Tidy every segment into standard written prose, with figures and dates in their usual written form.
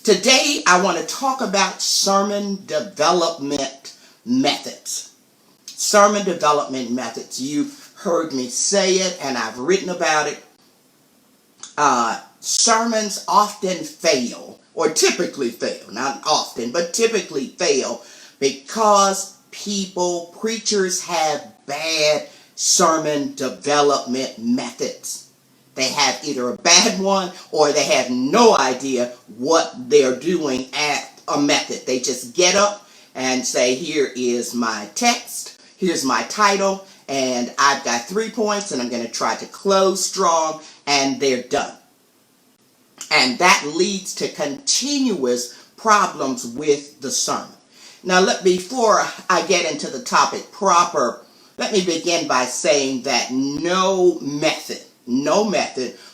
Today, I want to talk about sermon development methods. Sermon development methods. You've heard me say it, and I've written about it. Sermons often fail, or typically fail, not often, but typically fail because preachers have bad sermon development methods. They have either a bad one or they have no idea what they're doing at a method. They just get up and say, here is my text, here's my title, and I've got 3 points and I'm going to try to close strong, and they're done. And that leads to continuous problems with the sermon. Now, before I get into the topic proper, let me begin by saying that no method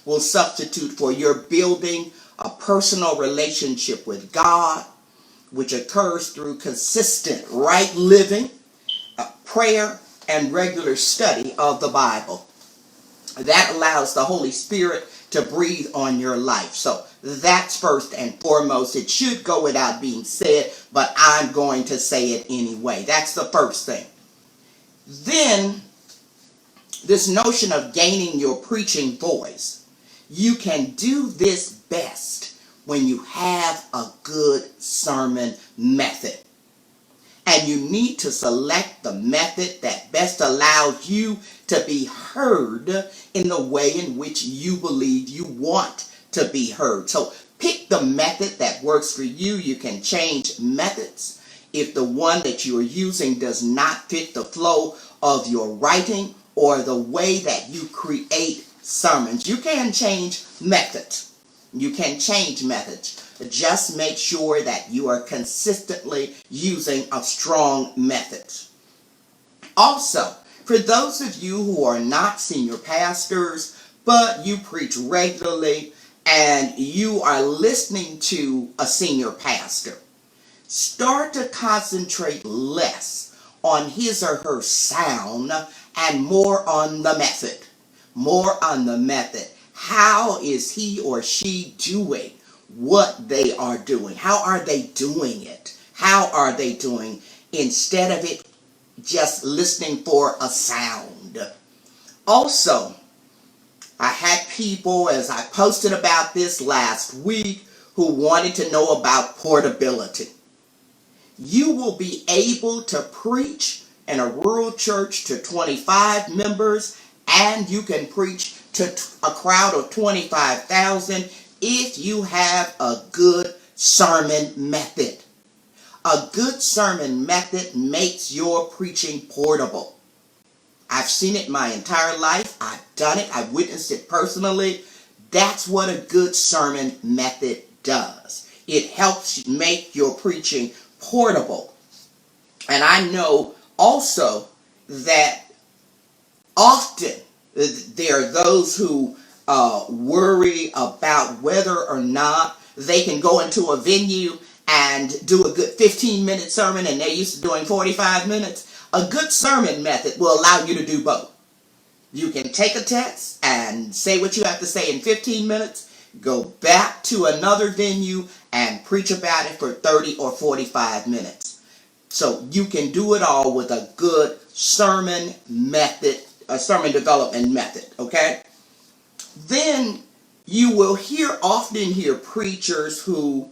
will substitute for your building a personal relationship with God, which occurs through consistent right living, prayer, and regular study of the Bible. That allows the Holy Spirit to breathe on your life. So that's first and foremost. It should go without being said, but I'm going to say it anyway. That's the first thing. Then, this notion of gaining your preaching voice. You can do this best when you have a good sermon method. And you need to select the method that best allows you to be heard in the way in which you believe you want to be heard. So pick the method that works for you. You can change methods if the one that you are using does not fit the flow of your writing or the way that you create sermons. You can change methods. Just make sure that you are consistently using a strong method. Also, for those of you who are not senior pastors, but you preach regularly and you are listening to a senior pastor, start to concentrate less on his or her sound and more on the method. How is he or she doing what they are doing? How are they doing it? Instead of it just listening for a sound? Also, I had people, as I posted about this last week, who wanted to know about portability. You will be able to preach in a rural church to 25 members, and you can preach to a crowd of 25,000 if you have a good sermon method. A good sermon method makes your preaching portable. I've seen it my entire life. I've done it. I've witnessed it personally. That's what a good sermon method does. It helps make your preaching portable. And I know also that often there are those who worry about whether or not they can go into a venue and do a good 15-minute sermon, and they're used to doing 45 minutes. A good sermon method will allow you to do both. You can take a text and say what you have to say in 15 minutes, go back to another venue and preach about it for 30 or 45 minutes. So you can do it all with a good sermon method, a sermon development method, okay? Then you will often hear preachers who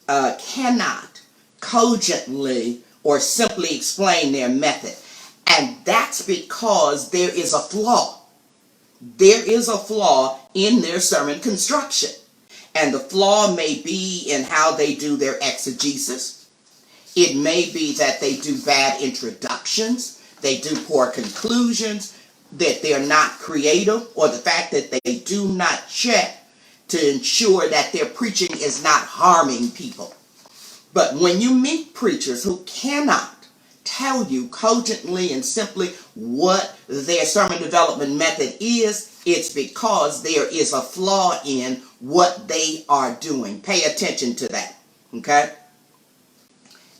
cannot cogently or simply explain their method. And that's because there is a flaw. There is a flaw in their sermon construction. And the flaw may be in how they do their exegesis. It may be that they do bad introductions. They do poor conclusions, that they're not creative, or the fact that they do not check to ensure that their preaching is not harming people. But when you meet preachers who cannot tell you cogently and simply what their sermon development method is, it's because there is a flaw in what they are doing. Pay attention to that, okay?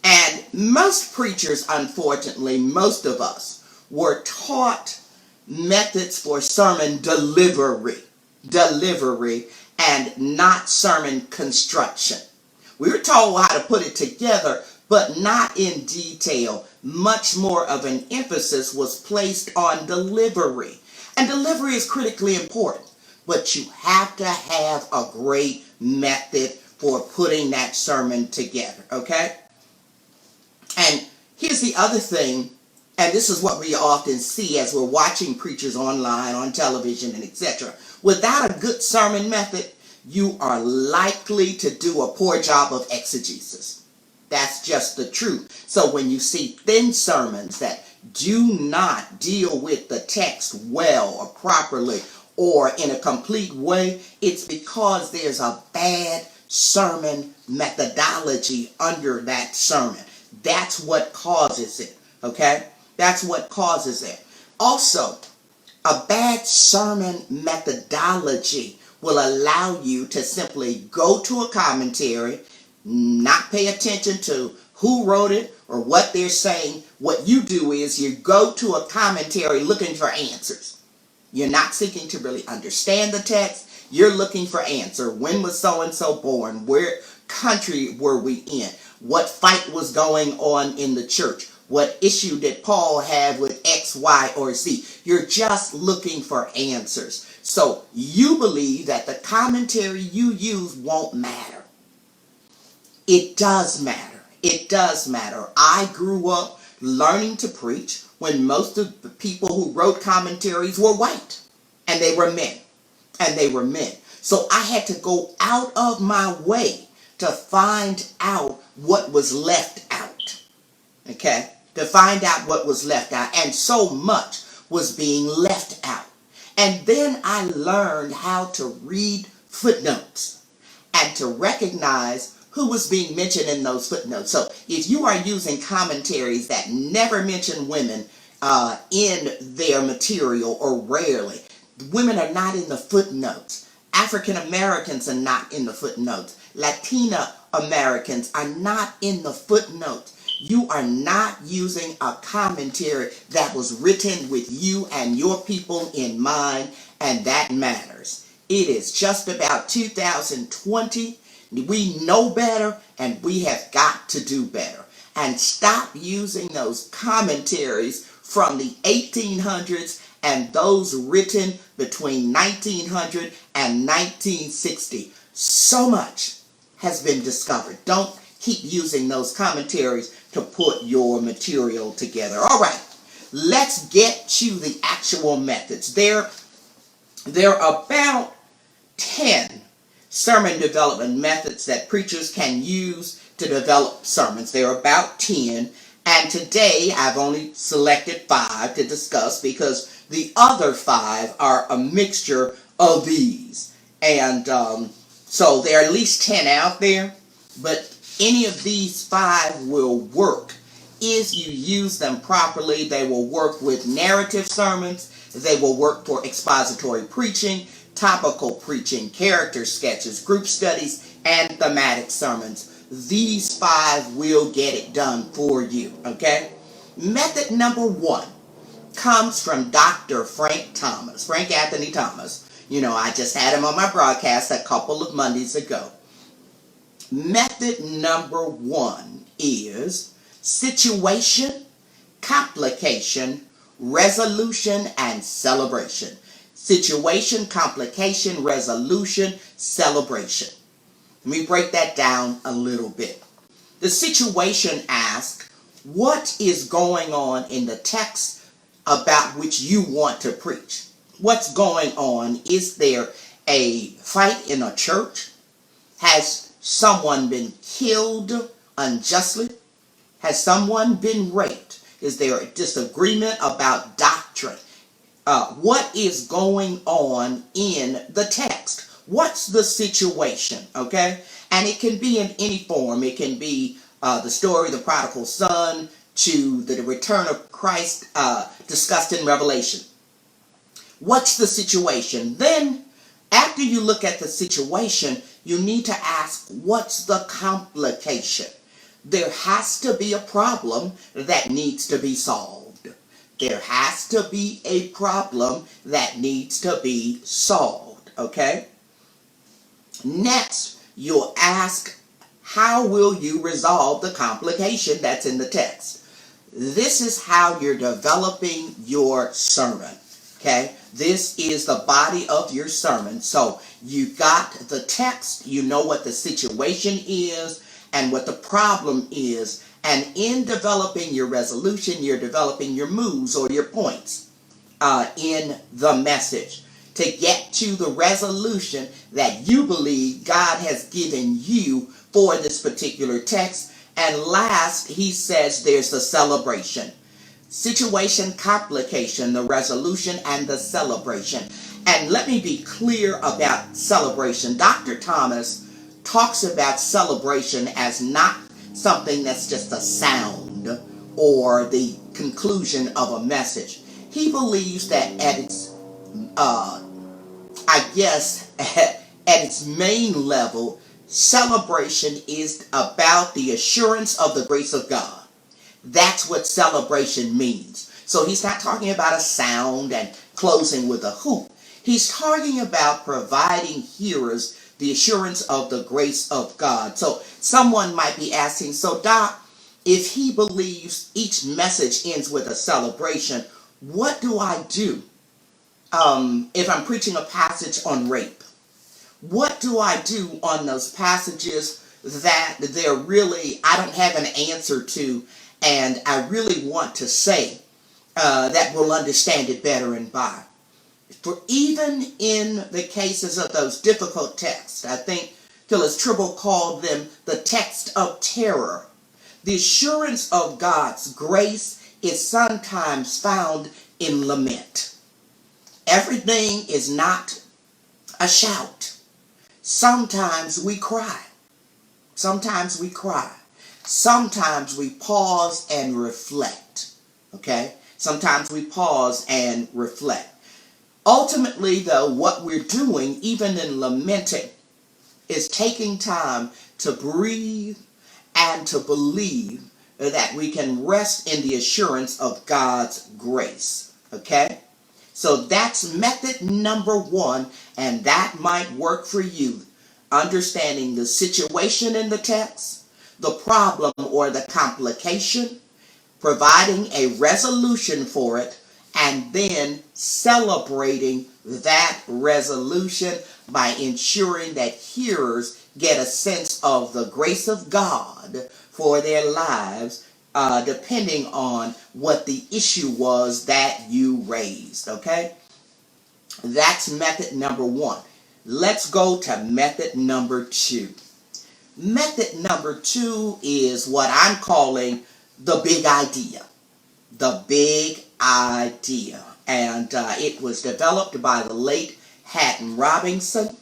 And most preachers, unfortunately, most of us, were taught methods for sermon delivery, and not sermon construction. We were told how to put it together, but not in detail. Much more of an emphasis was placed on delivery. And delivery is critically important, but you have to have a great method for putting that sermon together, okay? And here's the other thing, and this is what we often see as we're watching preachers online, on television, and etc. Without a good sermon method, you are likely to do a poor job of exegesis. That's just the truth. So when you see thin sermons that do not deal with the text well or properly or in a complete way, it's because there's a bad sermon methodology under that sermon. That's what causes it, okay? That's what causes it. Also, a bad sermon methodology will allow you to simply go to a commentary, not pay attention to who wrote it or what they're saying. What you do is you go to a commentary looking for answers. You're not seeking to really understand the text. You're looking for answer. When was so-and-so born? Where country were we in? What fight was going on in the church? What issue did Paul have with X, Y, or Z? You're just looking for answers. So you believe that the commentary you use won't matter. It does matter. It does matter. I grew up learning to preach when most of the people who wrote commentaries were white. And they were men. And they were men. So I had to go out of my way to find out what was left out. Okay? To find out what was left out. And so much was being left out. And then I learned how to read footnotes and to recognize who was being mentioned in those footnotes. So if you are using commentaries that never mention women in their material, or rarely, women are not in the footnotes. African Americans are not in the footnotes. Latina Americans are not in the footnotes. You are not using a commentary that was written with you and your people in mind, and that matters. It is just about 2020. We know better, and we have got to do better. And stop using those commentaries from the 1800s and those written between 1900 and 1960. So much has been discovered. Don't keep using those commentaries to put your material together. All right, let's get to the actual methods. There are about 10 sermon development methods that preachers can use to develop sermons. There are about 10, and today I've only selected 5 to discuss because the other 5 are a mixture of these. And so there are at least 10 out there, but any of these 5 will work if you use them properly. They will work with narrative sermons. They will work for expository preaching, topical preaching, character sketches, group studies, and thematic sermons. These 5 will get it done for you, okay? Method number 1 comes from Dr. Frank Anthony Thomas. You know, I just had him on my broadcast a couple of Mondays ago. Method number 1 is situation, complication, resolution, and celebration. Situation, complication, resolution, celebration. Let me break that down a little bit. The situation asks, what is going on in the text about which you want to preach? What's going on? Is there a fight in a church? Has someone been killed unjustly? Has someone been raped? Is there a disagreement about doctrine? What is going on in the text? What's the situation, okay? And it can be in any form. It can be the story of the prodigal son to the return of Christ discussed in Revelation. What's the situation? Then, after you look at the situation, you need to ask, what's the complication? There has to be a problem that needs to be solved. There has to be a problem that needs to be solved, okay? Next, you'll ask, how will you resolve the complication that's in the text? This is how you're developing your sermon. Okay? This is the body of your sermon. So you got the text, you know what the situation is and what the problem is. And in developing your resolution, you're developing your moves or your points in the message to get to the resolution that you believe God has given you for this particular text. And last, he says there's the celebration. Situation, complication, the resolution, and the celebration. And let me be clear about celebration. Dr. Thomas talks about celebration as not something that's just a sound or the conclusion of a message. He believes that at its, at its main level, celebration is about the assurance of the grace of God. That's what celebration means. So he's not talking about a sound and closing with a hoop. He's talking about providing hearers the assurance of the grace of God. So someone might be asking, so Doc, if he believes each message ends with a celebration, what do I do if I'm preaching a passage on rape? What do I do on those passages that I don't have an answer to, and I really want to say that will understand it better and by? For even in the cases of those difficult texts, I think Phyllis Tribble called them the text of terror. The assurance of God's grace is sometimes found in lament. Everything is not a shout. Sometimes we cry. Sometimes we cry. Sometimes we pause and reflect. Okay? Sometimes we pause and reflect. Ultimately, though, what we're doing, even in lamenting, is taking time to breathe and to believe that we can rest in the assurance of God's grace. Okay? So that's method number one, and that might work for you. Understanding the situation in the text, the problem or the complication, providing a resolution for it, and then celebrating that resolution by ensuring that hearers get a sense of the grace of God for their lives, depending on what the issue was that you raised, okay? That's method number one. Let's go to method number two. Method number two is what I'm calling the big idea. The big idea. And it was developed by the late Hatton Robinson,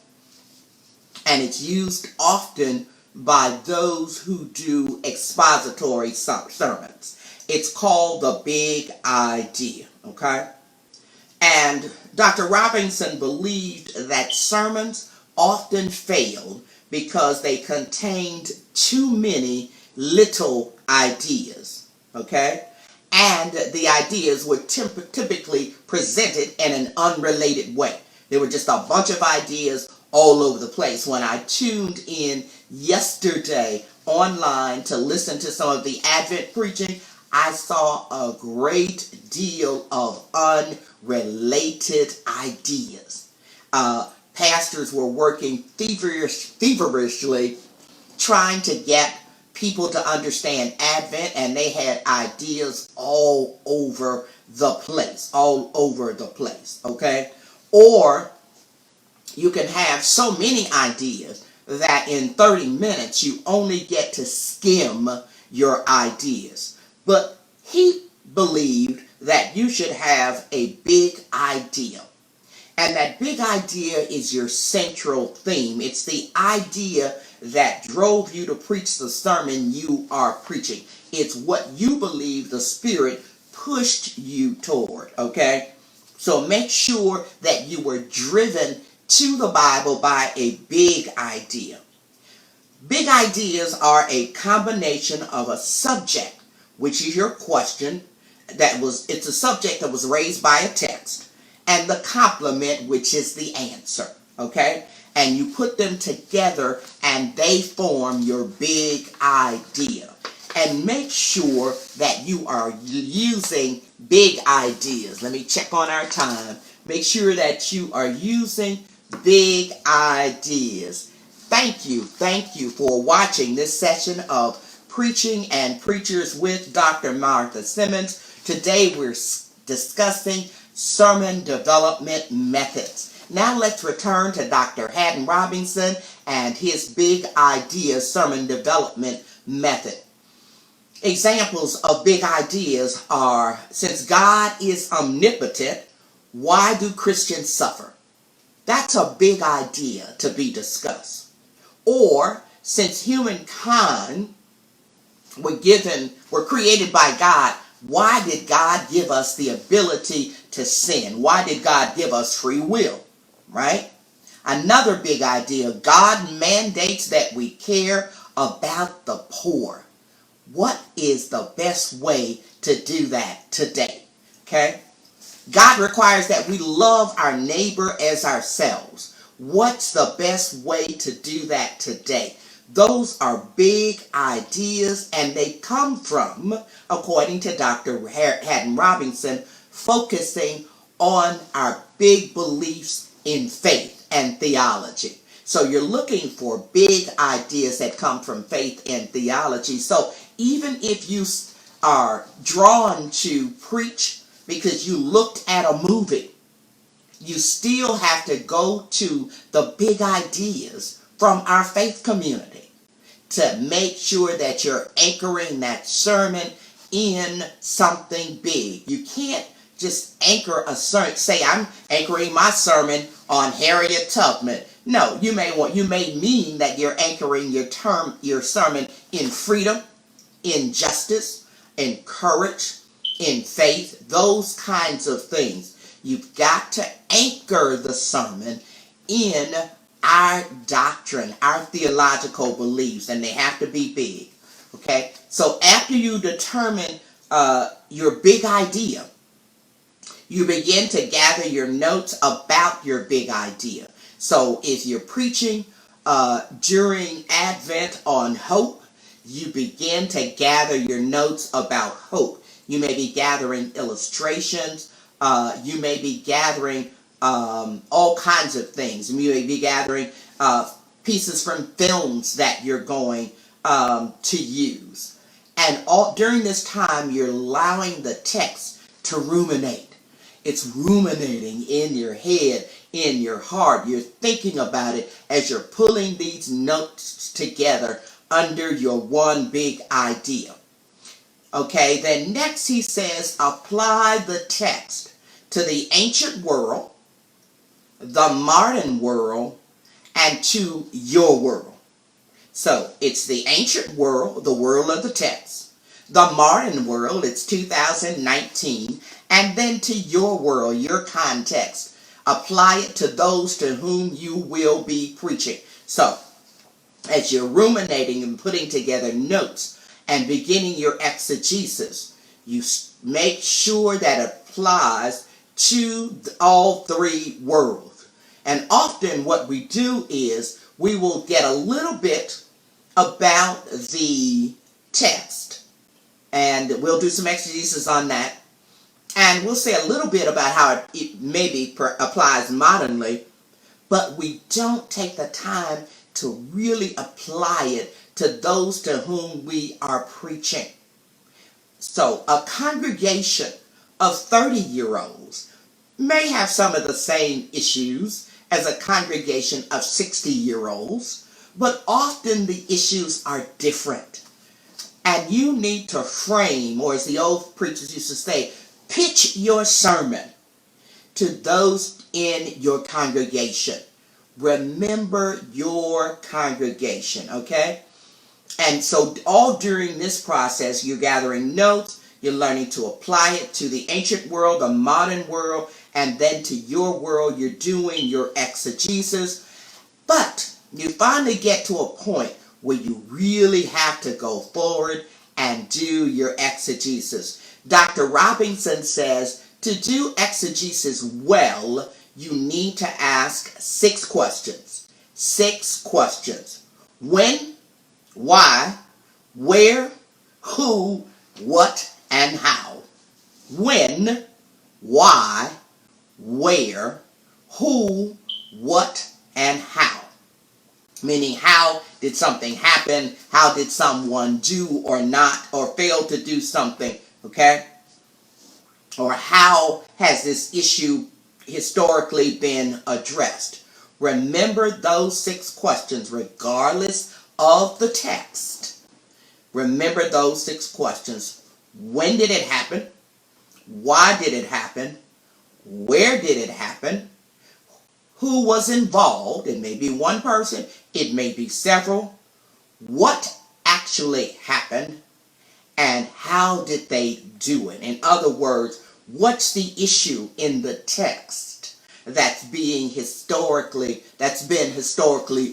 and it's used often by those who do expository sermons. It's called the big idea, okay? And Dr. Robinson believed that sermons often failed because they contained too many little ideas, okay? And the ideas were typically presented in an unrelated way. There were just a bunch of ideas all over the place. When I tuned in yesterday online to listen to some of the Advent preaching, I saw a great deal of unrelated ideas. Pastors were working feverishly trying to get people to understand Advent, and they had ideas all over the place, okay? Or you can have so many ideas that in 30 minutes you only get to skim your ideas. But he believed that you should have a big idea. And that big idea is your central theme. It's the idea that drove you to preach the sermon you are preaching. It's what you believe the Spirit pushed you toward, okay? So make sure that you were driven to the Bible by a big idea. Big ideas are a combination of a subject, which is your question, it's a subject that was raised by a text, and the complement, which is the answer, okay? And you put them together and they form your big idea. And make sure that you are using big ideas. Let me check on our time. Make sure that you are using big ideas. Thank you for watching this session of Preaching and Preachers with Dr. Martha Simmons. Today we're discussing sermon development methods. Now let's return to Dr. Haddon Robinson and his big idea sermon development method. Examples of big ideas are, since God is omnipotent, why do Christians suffer? That's a big idea to be discussed. Or, since humankind were created by God, why did God give us the ability to sin? Why did God give us free will? Right? Another big idea, God mandates that we care about the poor. What is the best way to do that today? Okay? God requires that we love our neighbor as ourselves. What's the best way to do that today? Those are big ideas, and they come from, according to Dr. Haddon Robinson, focusing on our big beliefs in faith and theology. So you're looking for big ideas that come from faith and theology. So even if you are drawn to preach because you looked at a movie, you still have to go to the big ideas from our faith community to make sure that you're anchoring that sermon in something big. You can't just anchor a sermon, say I'm anchoring my sermon on Harriet Tubman. No, you may mean that you're anchoring your sermon in freedom, in justice, in courage, in faith, those kinds of things. You've got to anchor the sermon in our doctrine, our theological beliefs, and they have to be big. Okay? So after you determine your big idea, you begin to gather your notes about your big idea. So if you're preaching during Advent on hope, you begin to gather your notes about hope. You may be gathering illustrations. You may be gathering all kinds of things. You may be gathering pieces from films that you're going to use. And during this time, you're allowing the text to ruminate. It's ruminating in your head, in your heart. You're thinking about it as you're pulling these notes together under your one big idea. Okay, then next he says, apply the text to the ancient world, the modern world, and to your world. So it's the ancient world, the world of the text, the modern world, it's 2019, and then to your world, your context. Apply it to those to whom you will be preaching. So, as you're ruminating and putting together notes and beginning your exegesis, you make sure that it applies to all three worlds. And often what we do is we will get a little bit about the text, and we'll do some exegesis on that. And we'll say a little bit about how it maybe applies modernly, but we don't take the time to really apply it to those to whom we are preaching. So a congregation of 30-year-olds may have some of the same issues as a congregation of 60-year-olds, but often the issues are different. And you need to frame, or as the old preachers used to say, pitch your sermon to those in your congregation. Remember your congregation, okay? And so all during this process, you're gathering notes, you're learning to apply it to the ancient world, the modern world, and then to your world, you're doing your exegesis. But you finally get to a point where you really have to go forward and do your exegesis. Dr. Robinson says to do exegesis well, you need to ask 6 questions. 6 questions. When, why, where, who, what, and how. When, why, where, who, what, and how. Meaning, how did something happen? How did someone do or not or fail to do something? Okay? Or how has this issue historically been addressed? Remember those 6 questions regardless of the text. Remember those 6 questions. When did it happen? Why did it happen? Where did it happen? Who was involved? It may be one person. It may be several. What actually happened? And how did they do it? In other words, what's the issue in the text that's been historically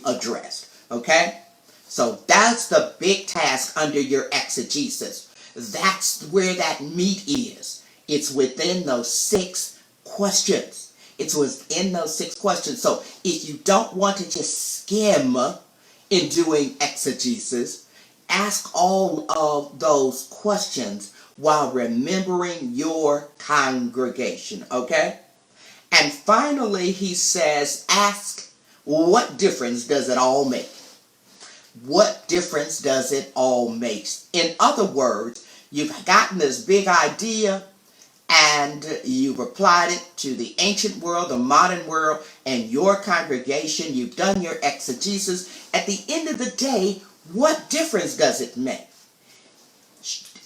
addressed? Okay? So that's the big task under your exegesis. That's where that meat is. It's within those 6 questions. It's within those 6 questions. So if you don't want to just skim in doing exegesis, ask all of those questions while remembering your congregation, okay? And finally, he says, ask, what difference does it all make? What difference does it all make? In other words, you've gotten this big idea and you've applied it to the ancient world, the modern world, and your congregation. You've done your exegesis. At the end of the day, what difference does it make?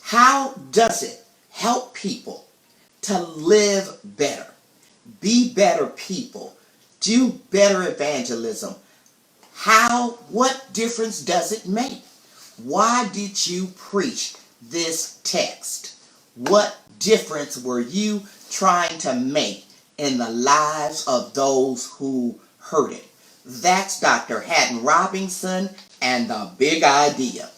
How does it help people to live better, be better people, do better evangelism? What difference does it make? Why did you preach this text? What difference were you trying to make in the lives of those who heard it? That's Dr. Haddon Robinson and the big idea.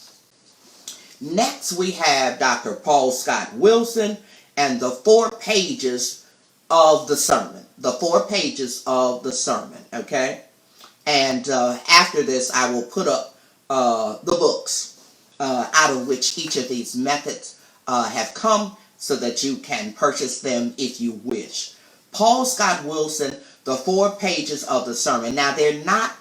Next we have Dr. Paul Scott Wilson and the 4 pages of the sermon. The 4 pages of the sermon, okay? And after this I will put up the books out of which each of these methods have come so that you can purchase them if you wish. Paul Scott Wilson, the 4 pages of the sermon. Now they're not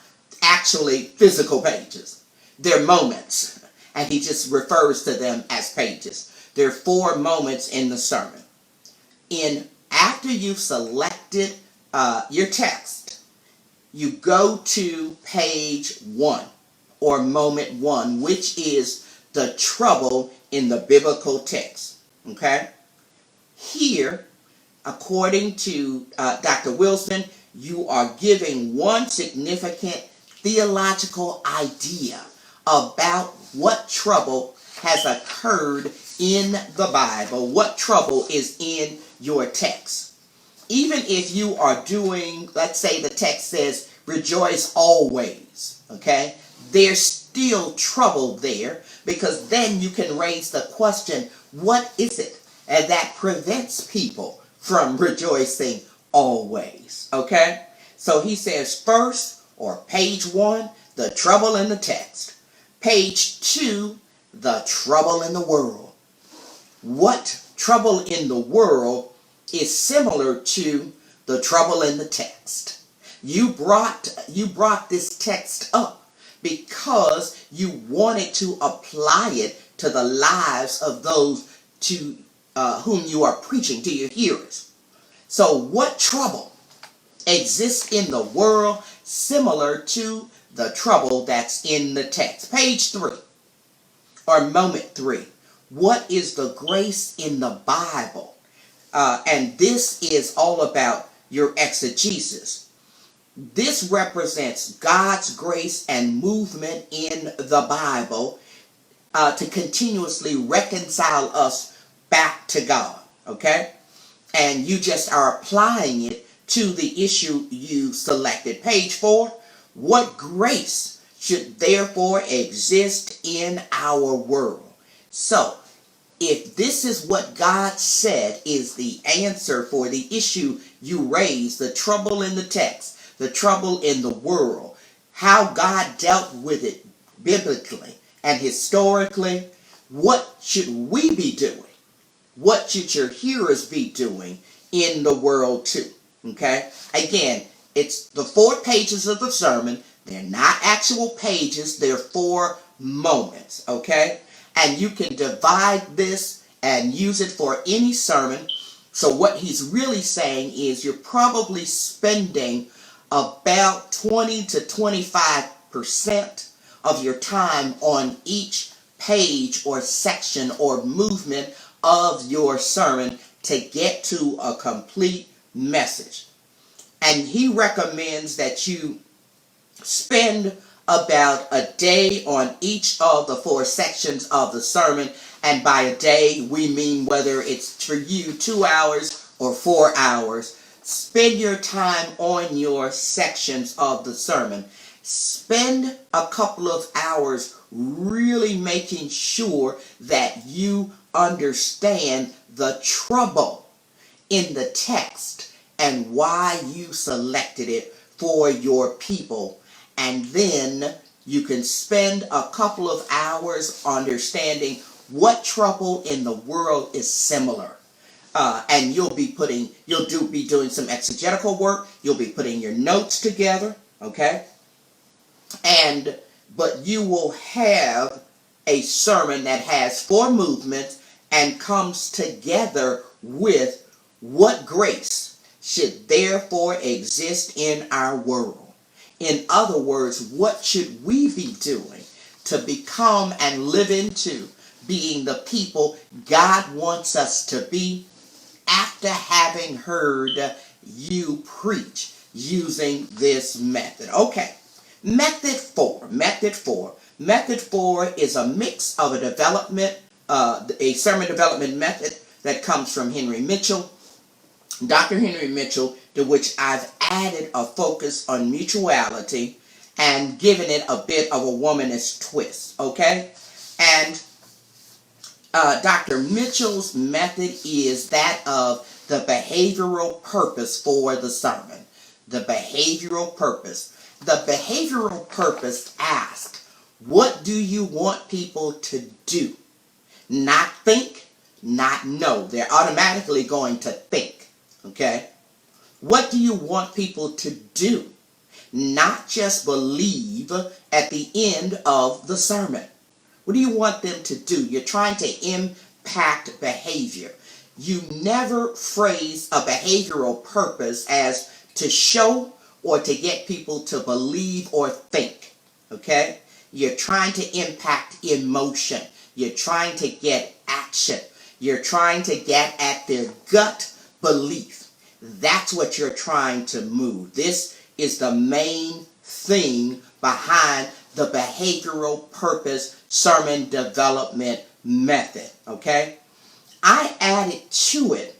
actually physical pages. They're moments. And he just refers to them as pages. There are 4 moments in the sermon. After you've selected your text, you go to page 1 or moment 1, which is the trouble in the biblical text. Okay? Here, according to Dr. Wilson, you are giving one significant theological idea about what trouble has occurred in the Bible, what trouble is in your text. Even if you are doing, let's say the text says, rejoice always, okay? There's still trouble there, because then you can raise the question, what is it that prevents people from rejoicing always, okay? So he says first, or page 1, the trouble in the text. Page 2, the trouble in the world. What trouble in the world is similar to the trouble in the text? You brought this text up because you wanted to apply it to the lives of those to whom you are preaching, to your hearers. So what trouble exists in the world similar to the trouble that's in the text? Page 3, or moment 3. What is the grace in the Bible? And this is all about your exegesis. This represents God's grace and movement in the Bible to continuously reconcile us back to God, okay? And you just are applying it to the issue you selected. Page 4, what grace should therefore exist in our world? So, if this is what God said is the answer for the issue you raised, the trouble in the text, the trouble in the world, how God dealt with it biblically and historically, what should we be doing? What should your hearers be doing in the world too? Okay? Again, it's the 4 pages of the sermon. They're not actual pages. They're 4 moments. Okay? And you can divide this and use it for any sermon. So what he's really saying is you're probably spending about 20 to 25% of your time on each page or section or movement of your sermon to get to a complete message. And he recommends that you spend about a day on each of the 4 sections of the sermon. And by a day, we mean whether it's for you 2 hours or 4 hours. Spend your time on your sections of the sermon. Spend a couple of hours really making sure that you understand the trouble in the text and why you selected it for your people. And then you can spend a couple of hours understanding what trouble in the world is similar. And you'll be doing some exegetical work. You'll be putting your notes together, okay? But you will have a sermon that has 4 movements and comes together with what grace should therefore exist in our world. In other words, what should we be doing to become and live into being the people God wants us to be after having heard you preach using this method? Okay, method 4. Method 4 is a mix of a sermon development method that comes from Henry Mitchell, Dr. Henry Mitchell, to which I've added a focus on mutuality and given it a bit of a womanist twist, okay? And Dr. Mitchell's method is that of the behavioral purpose for the sermon. The behavioral purpose. The behavioral purpose asks, what do you want people to do? Not think, not know. They're automatically going to think, okay? What do you want people to do? Not just believe at the end of the sermon. What do you want them to do? You're trying to impact behavior. You never phrase a behavioral purpose as to show or to get people to believe or think, okay? You're trying to impact emotion. You're trying to get action. You're trying to get at their gut belief. That's what you're trying to move. This is the main thing behind the behavioral purpose sermon development method, okay? I added to it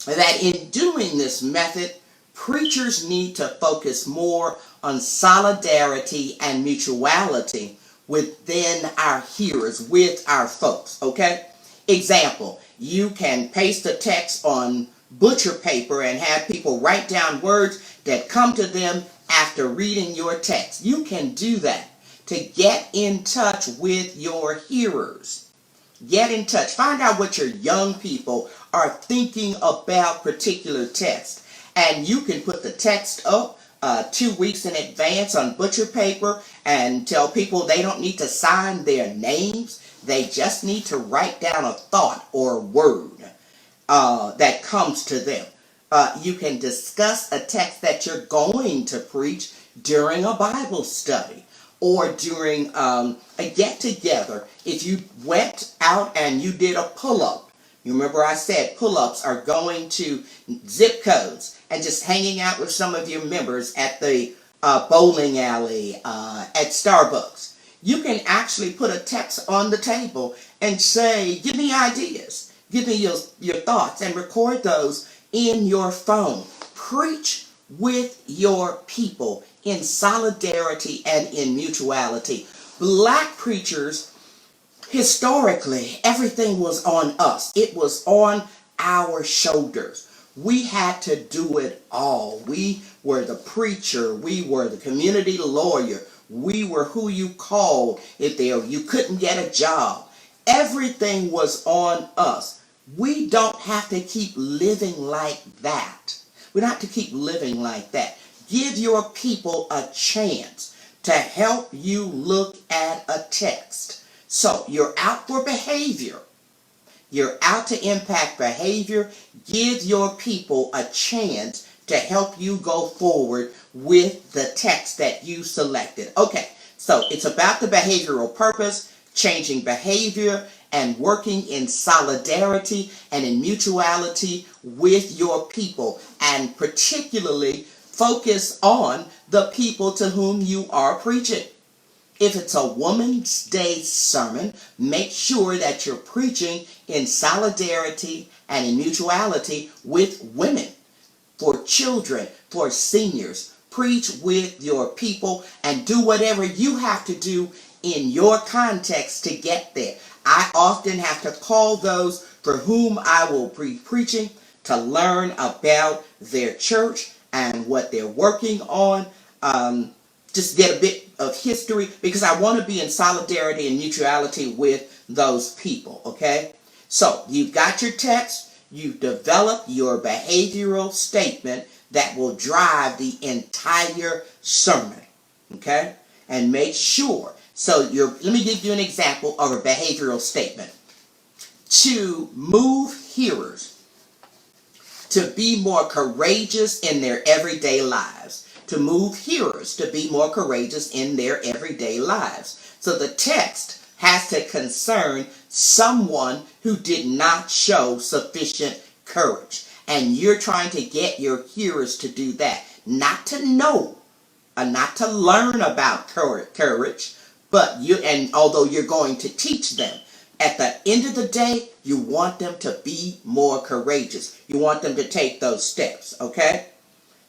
that in doing this method, preachers need to focus more on solidarity and mutuality within our hearers, with our folks, okay? Example, you can paste a text on butcher paper and have people write down words that come to them after reading your text. You can do that to get in touch with your hearers. Get in touch. Find out what your young people are thinking about particular text. And you can put the text up 2 weeks in advance on butcher paper and tell people they don't need to sign their names. They just need to write down a thought or a word that comes to them. You can discuss a text that you're going to preach during a Bible study or during a get-together. If you went out and you did a pull-up, you remember I said pull-ups are going to zip codes and just hanging out with some of your members at the bowling alley, at Starbucks. You can actually put a text on the table and say, give me ideas, give me your thoughts, and record those in your phone. Preach with your people in solidarity and in mutuality. Black preachers, historically, everything was on us. It was on our shoulders. We had to do it all. We were the preacher. We were the community lawyer. We were who you called if you couldn't get a job. Everything was on us. We don't have to keep living like that. We don't have to keep living like that. Give your people a chance to help you look at a text. So you're out for behavior. You're out to impact behavior. Give your people a chance to help you go forward with the text that you selected. Okay, so it's about the behavioral purpose, changing behavior, and working in solidarity and in mutuality with your people, and particularly focus on the people to whom you are preaching. If it's a Woman's Day sermon, make sure that you're preaching in solidarity and in mutuality with women, for children, for seniors. Preach with your people and do whatever you have to do in your context to get there. I often have to call those for whom I will be preaching to learn about their church and what they're working on. Just get a bit of history, because I want to be in solidarity and mutuality with those people, okay? So you've got your text, you've developed your behavioral statement that will drive the entire sermon, okay? And make sure, let me give you an example of a behavioral statement. To move hearers to be more courageous in their everyday lives. To move hearers to be more courageous in their everyday lives. So the text has to concern someone who did not show sufficient courage. And you're trying to get your hearers to do that. Not to know, not to learn about courage, and although you're going to teach them, at the end of the day, you want them to be more courageous. You want them to take those steps, okay?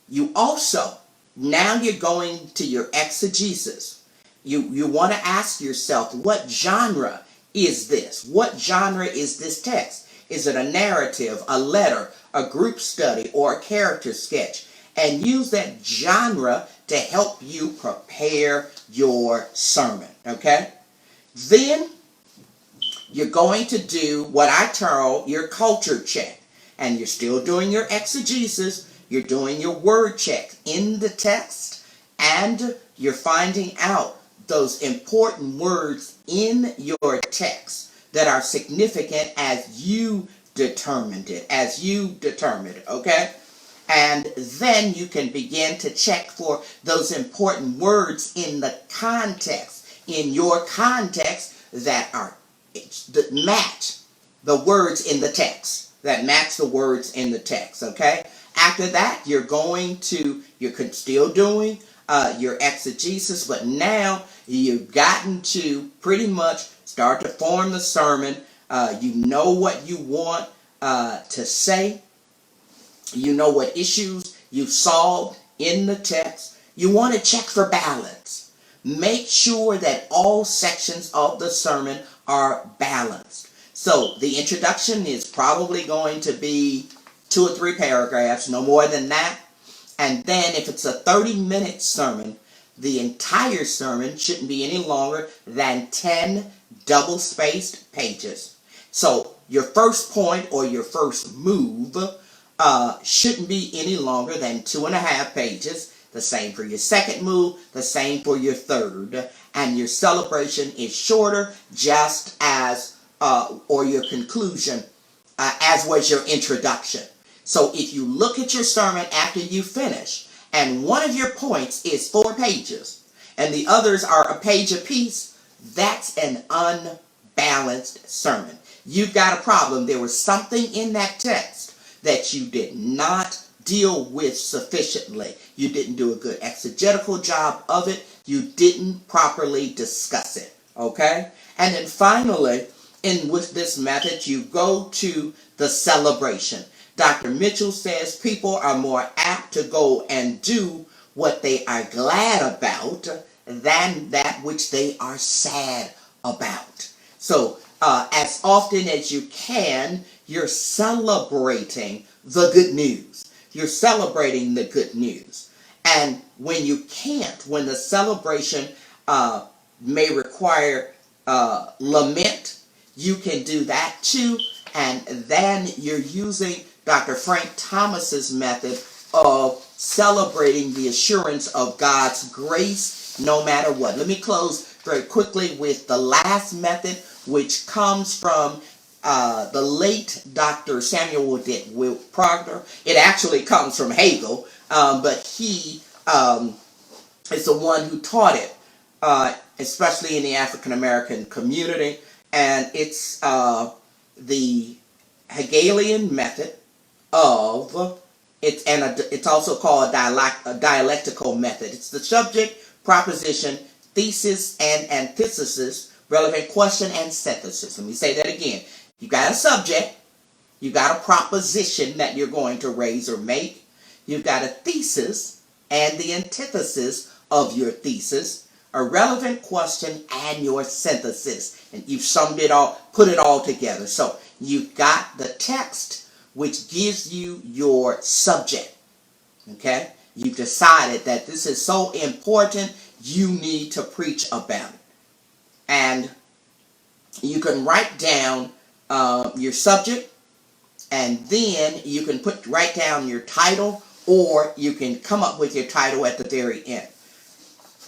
You also, now you're going to your exegesis. You want to ask yourself, what genre is this? What genre is this text? Is it a narrative, a letter, a group study, or a character sketch? And use that genre to help you prepare your sermon, okay? Then you're going to do what I term your culture check. And you're still doing your exegesis. You're doing your word check in the text, and you're finding out those important words in your text that are significant as you determined it, okay? And then you can begin to check for those important words in the context, in your context, that match the words in the text, okay? After that, you're still doing your exegesis, but now you've gotten to pretty much start to form the sermon. You know what you want to say. You know what issues you've solved in the text. You want to check for balance. Make sure that all sections of the sermon are balanced. So the introduction is probably going to be 2 or 3 paragraphs, no more than that. And then if it's a 30-minute sermon, the entire sermon shouldn't be any longer than 10 double-spaced pages. So your first point or your first move shouldn't be any longer than 2.5 pages. The same for your second move, the same for your third. And your celebration is shorter, just as, or your conclusion, as was your introduction. So if you look at your sermon after you finish, and one of your points is 4 pages, and the others are a page apiece, that's an unbalanced sermon. You've got a problem. There was something in that text that you did not deal with sufficiently. You didn't do a good exegetical job of it. You didn't properly discuss it. Okay? And then finally, with this method, you go to the celebration. Dr. Mitchell says people are more apt to go and do what they are glad about than that which they are sad about. So, as often as you can, you're celebrating the good news. You're celebrating the good news. And when you can't, when the celebration may require lament, you can do that too. And then you're using Dr. Frank Thomas's method of celebrating the assurance of God's grace no matter what. Let me close very quickly with the last method, which comes from the late Dr. Samuel Woodett Proctor. It actually comes from Hegel, but he is the one who taught it, especially in the African American community. And it's the Hegelian method of it, and it's also called a dialectical method. It's the subject, proposition, thesis, and antithesis, relevant question, and synthesis. Let me say that again. You got a subject, you got a proposition that you're going to raise or make, you've got a thesis and the antithesis of your thesis, a relevant question, and your synthesis. And you've summed it all, put it all together. So you've got the text, which gives you your subject. Okay? You've decided that this is so important, you need to preach about it. And you can write down your subject, and then you can write down your title, or you can come up with your title at the very end.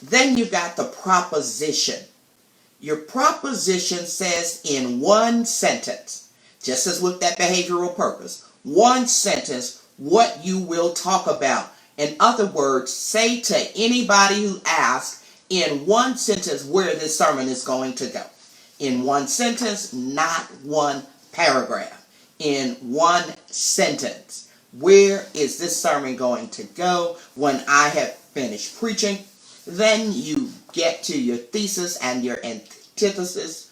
Then you've got the proposition. Your proposition says in one sentence, just as with that behavioral purpose, one sentence what you will talk about. In other words, say to anybody who asks in one sentence where this sermon is going to go. In one sentence, not one paragraph. In one sentence, where is this sermon going to go when I have finished preaching? Then you get to your thesis and your antithesis.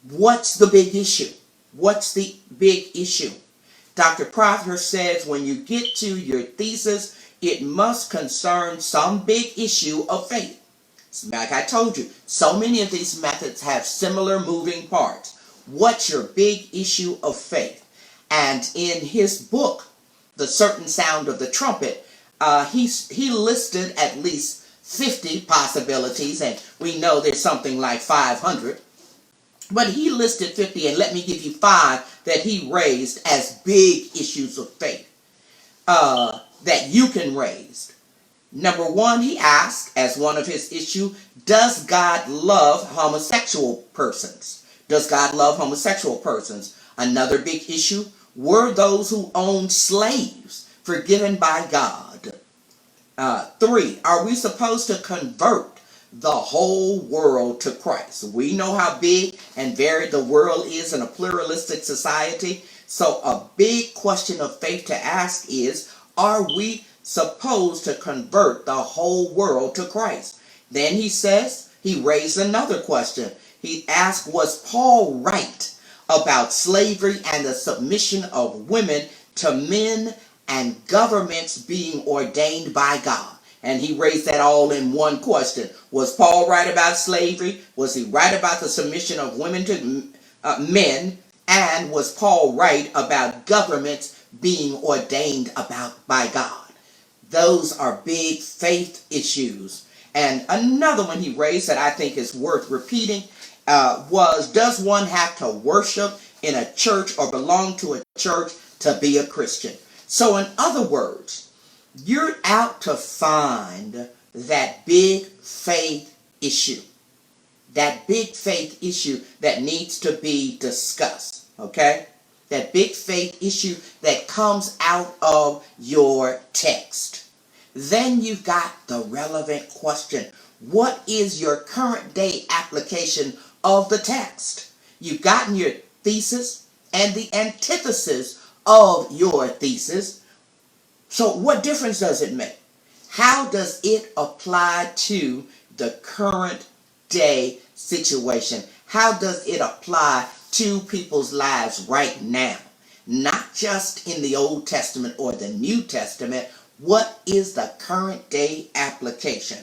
What's the big issue? What's the big issue? Dr. Proctor says when you get to your thesis, it must concern some big issue of faith. Like I told you, so many of these methods have similar moving parts. What's your big issue of faith? And in his book, The Certain Sound of the Trumpet, he listed at least 50 possibilities, and we know there's something like 500. But he listed 50, and let me give you 5 that he raised as big issues of faith that you can raise. Number 1, he asked, as one of his issues, does God love homosexual persons? Does God love homosexual persons? Another big issue, were those who owned slaves forgiven by God? 3, are we supposed to convert the whole world to Christ? We know how big and varied the world is in a pluralistic society. So a big question of faith to ask is, are we supposed to convert the whole world to Christ? Then he raised another question. He asked, was Paul right about slavery and the submission of women to men and governments being ordained by God? And he raised that all in one question. Was Paul right about slavery? Was he right about the submission of women to men? And was Paul right about governments being ordained by God? Those are big faith issues. And another one he raised that I think is worth repeating was, does one have to worship in a church or belong to a church to be a Christian? So in other words, you're out to find that big faith issue. That big faith issue that needs to be discussed. Okay? That big faith issue that comes out of your text. Then you've got the relevant question. What is your current day application of the text? You've gotten your thesis and the antithesis of your thesis. So what difference does it make? How does it apply to the current day situation? How does it apply to people's lives right now? Not just in the Old Testament or the New Testament. What is the current day application?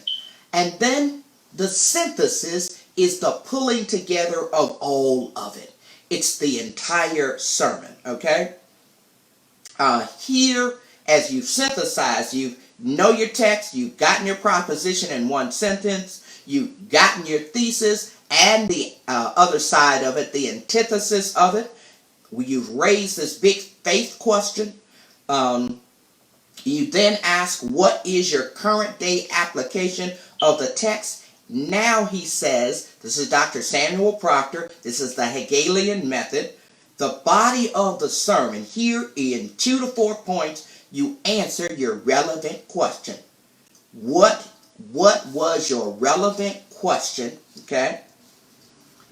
And then the synthesis is the pulling together of all of it. It's the entire sermon, okay? Here, as you've synthesized, you know your text, you've gotten your proposition in one sentence, You've gotten your thesis and the other side of it, the antithesis of it. You've raised this big faith question. You then ask, what is your current day application of the text? Now he says, this is Dr. Samuel Proctor, this is the Hegelian method. The body of the sermon, here in 2 to 4 points, you answer your relevant question. What was your relevant question? Okay?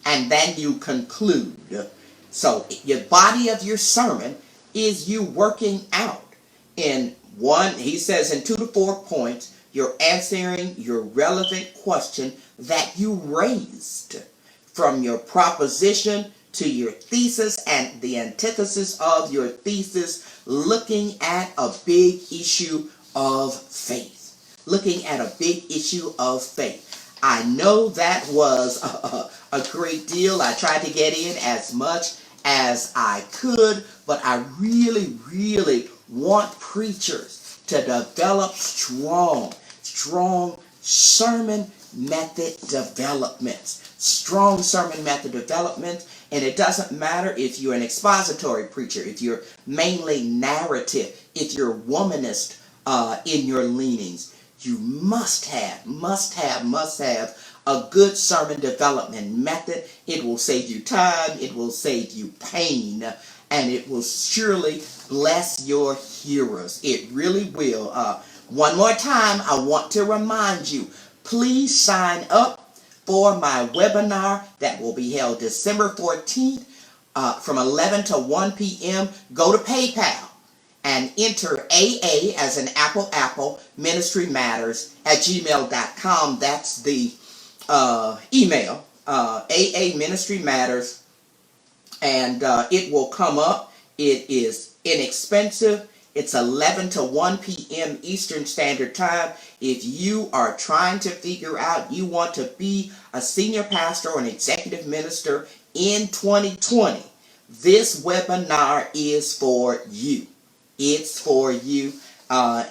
And then you conclude. So your body of your sermon is you working out. In one, he says in 2 to 4 points, you're answering your relevant question that you raised from your proposition to your thesis and the antithesis of your thesis, looking at a big issue of faith. Looking at a big issue of faith. I know that was a great deal. I tried to get in as much as I could, but I really, really want preachers to develop strong sermon method developments. Strong sermon method development. And it doesn't matter if you're an expository preacher, if you're mainly narrative, if you're womanist in your leanings. You must have a good sermon development method. It will save you time, it will save you pain, and it will surely bless your hearers. It really will. One more time, I want to remind you, please sign up for my webinar that will be held December 14th from 11 to 1 p.m. Go to PayPal and enter AA as an Apple Ministry Matters at gmail.com. That's the email, AA Ministry Matters, and it will come up. It is inexpensive. It's 11 to 1 p.m. Eastern Standard Time. If you are trying to figure out you want to be a senior pastor or an executive minister in 2020, this webinar is for you. It's for you. I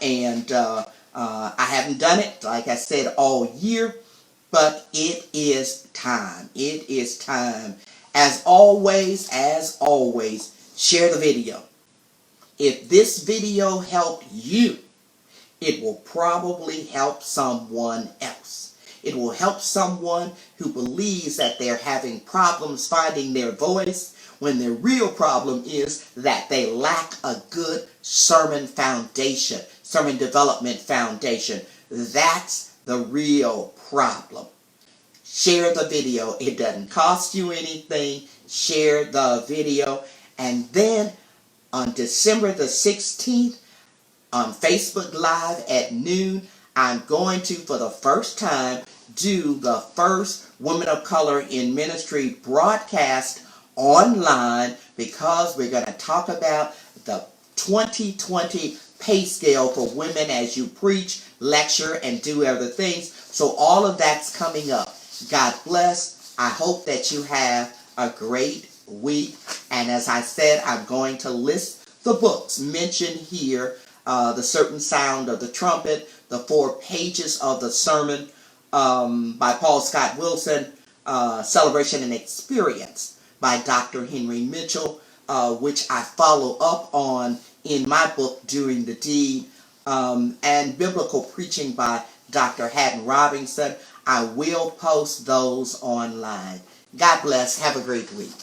haven't done it, like I said, all year, but it is time. It is time. As always, share the video. If this video helped you, it will probably help someone else. It will help someone who believes that they're having problems finding their voice when their real problem is that they lack a good sermon foundation, sermon development foundation. That's the real problem. Share the video. It doesn't cost you anything. Share the video. And then on December the 16th, on Facebook Live at noon, I'm going to, for the first time, do the first Women of Color in Ministry broadcast online, because we're going to talk about the 2020 pay scale for women as you preach, lecture, and do other things. So all of that's coming up. God bless. I hope that you have a great week. And as I said, I'm going to list the books mentioned here. The Certain Sound of the Trumpet, the 4 Pages of the Sermon by Paul Scott Wilson, Celebration and Experience by Dr. Henry Mitchell, which I follow up on in my book, Doing the Deed, and Biblical Preaching by Dr. Haddon Robinson. I will post those online. God bless. Have a great week.